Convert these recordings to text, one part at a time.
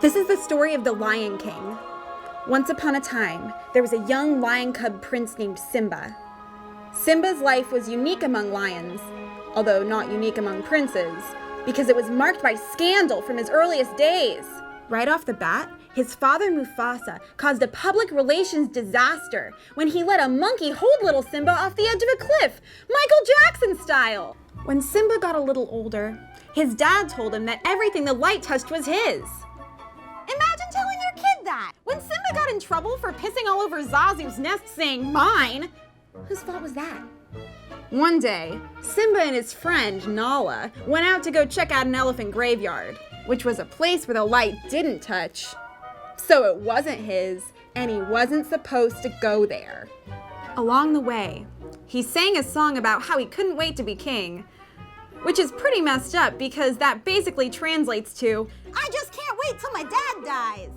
This is the story of the Lion King. Once upon a time, there was a young lion cub prince named Simba. Simba's life was unique among lions, although not unique among princes, because it was marked by scandal from his earliest days. Right off the bat, his father Mufasa caused a public relations disaster when he let a monkey hold little Simba off the edge of a cliff, Michael Jackson style. When Simba got a little older, his dad told him that everything the light touched was his. Imagine telling your kid that! When Simba got in trouble for pissing all over Zazu's nest saying, "Mine," whose fault was that? One day, Simba and his friend, Nala, went out to go check out an elephant graveyard, which was a place where the light didn't touch. So it wasn't his, and he wasn't supposed to go there. Along the way, he sang a song about how he couldn't wait to be king, which is pretty messed up because that basically translates to, "I just can't wait till my dad dies."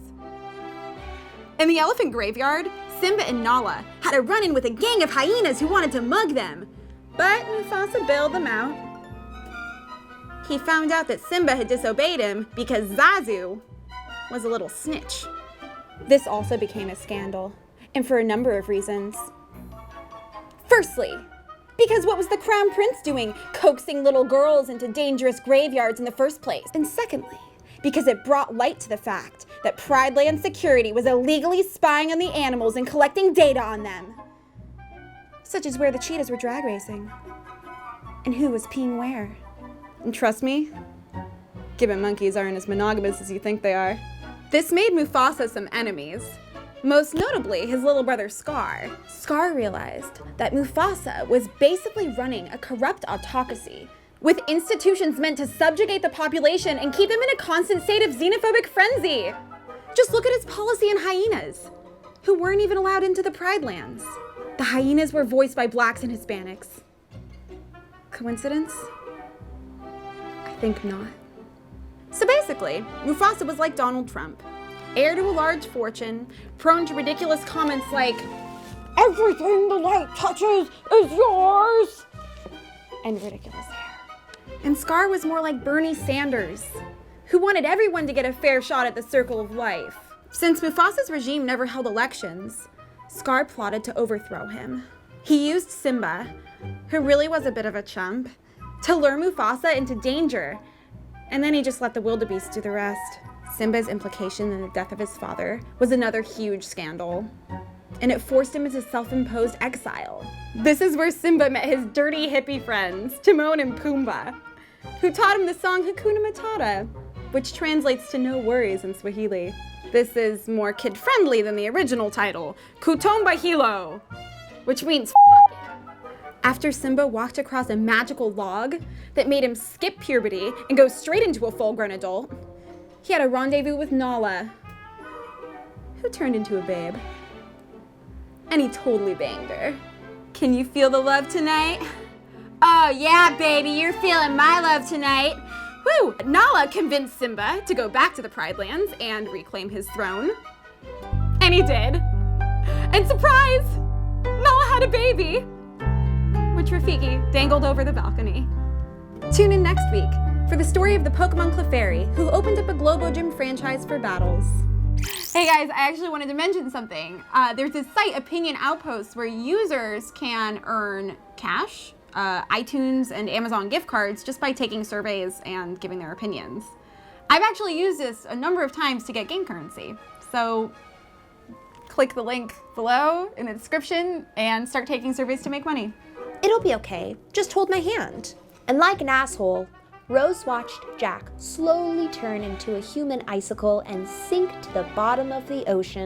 In the elephant graveyard, Simba and Nala had a run-in with a gang of hyenas who wanted to mug them, but Mufasa bailed them out. He found out that Simba had disobeyed him because Zazu was a little snitch. This also became a scandal, and for a number of reasons. Firstly, because what was the crown prince doing, coaxing little girls into dangerous graveyards in the first place? And secondly, because it brought light to the fact that Pride Land Security was illegally spying on the animals and collecting data on them, such as where the cheetahs were drag racing, and who was peeing where. And trust me, gibbon monkeys aren't as monogamous as you think they are. This made Mufasa some enemies. Most notably, his little brother Scar. Scar realized that Mufasa was basically running a corrupt autocracy, with institutions meant to subjugate the population and keep them in a constant state of xenophobic frenzy. Just look at his policy in Hyenas, who weren't even allowed into the Pride Lands. The hyenas were voiced by blacks and Hispanics. Coincidence? I think not. So basically, Mufasa was like Donald Trump. Heir to a large fortune, prone to ridiculous comments like, "Everything the light touches is yours," and ridiculous hair. And Scar was more like Bernie Sanders, who wanted everyone to get a fair shot at the circle of life. Since Mufasa's regime never held elections, Scar plotted to overthrow him. He used Simba, who really was a bit of a chump, to lure Mufasa into danger, and then he just let the wildebeest do the rest. Simba's implication in the death of his father was another huge scandal, and it forced him into self-imposed exile. This is where Simba met his dirty hippie friends, Timon and Pumbaa, who taught him the song Hakuna Matata, which translates to no worries in Swahili. This is more kid-friendly than the original title, Kutomba Hilo, which means fuck it. After Simba walked across a magical log that made him skip puberty and go straight into a full-grown adult, he had a rendezvous with Nala, who turned into a babe. And he totally banged her. Can you feel the love tonight? Oh yeah, baby, you're feeling my love tonight. Woo! Nala convinced Simba to go back to the Pride Lands and reclaim his throne. And he did. And surprise! Nala had a baby, which Rafiki dangled over the balcony. Tune in next week for the story of the Pokemon Clefairy, who opened up a Globo Gym franchise for battles. Hey guys, I actually wanted to mention something. There's this site, Opinion Outposts, where users can earn cash, iTunes and Amazon gift cards just by taking surveys and giving their opinions. I've actually used this a number of times to get game currency. So click the link below in the description and start taking surveys to make money. It'll be okay. Just hold my hand. And like an asshole, Rose watched Jack slowly turn into a human icicle and sink to the bottom of the ocean.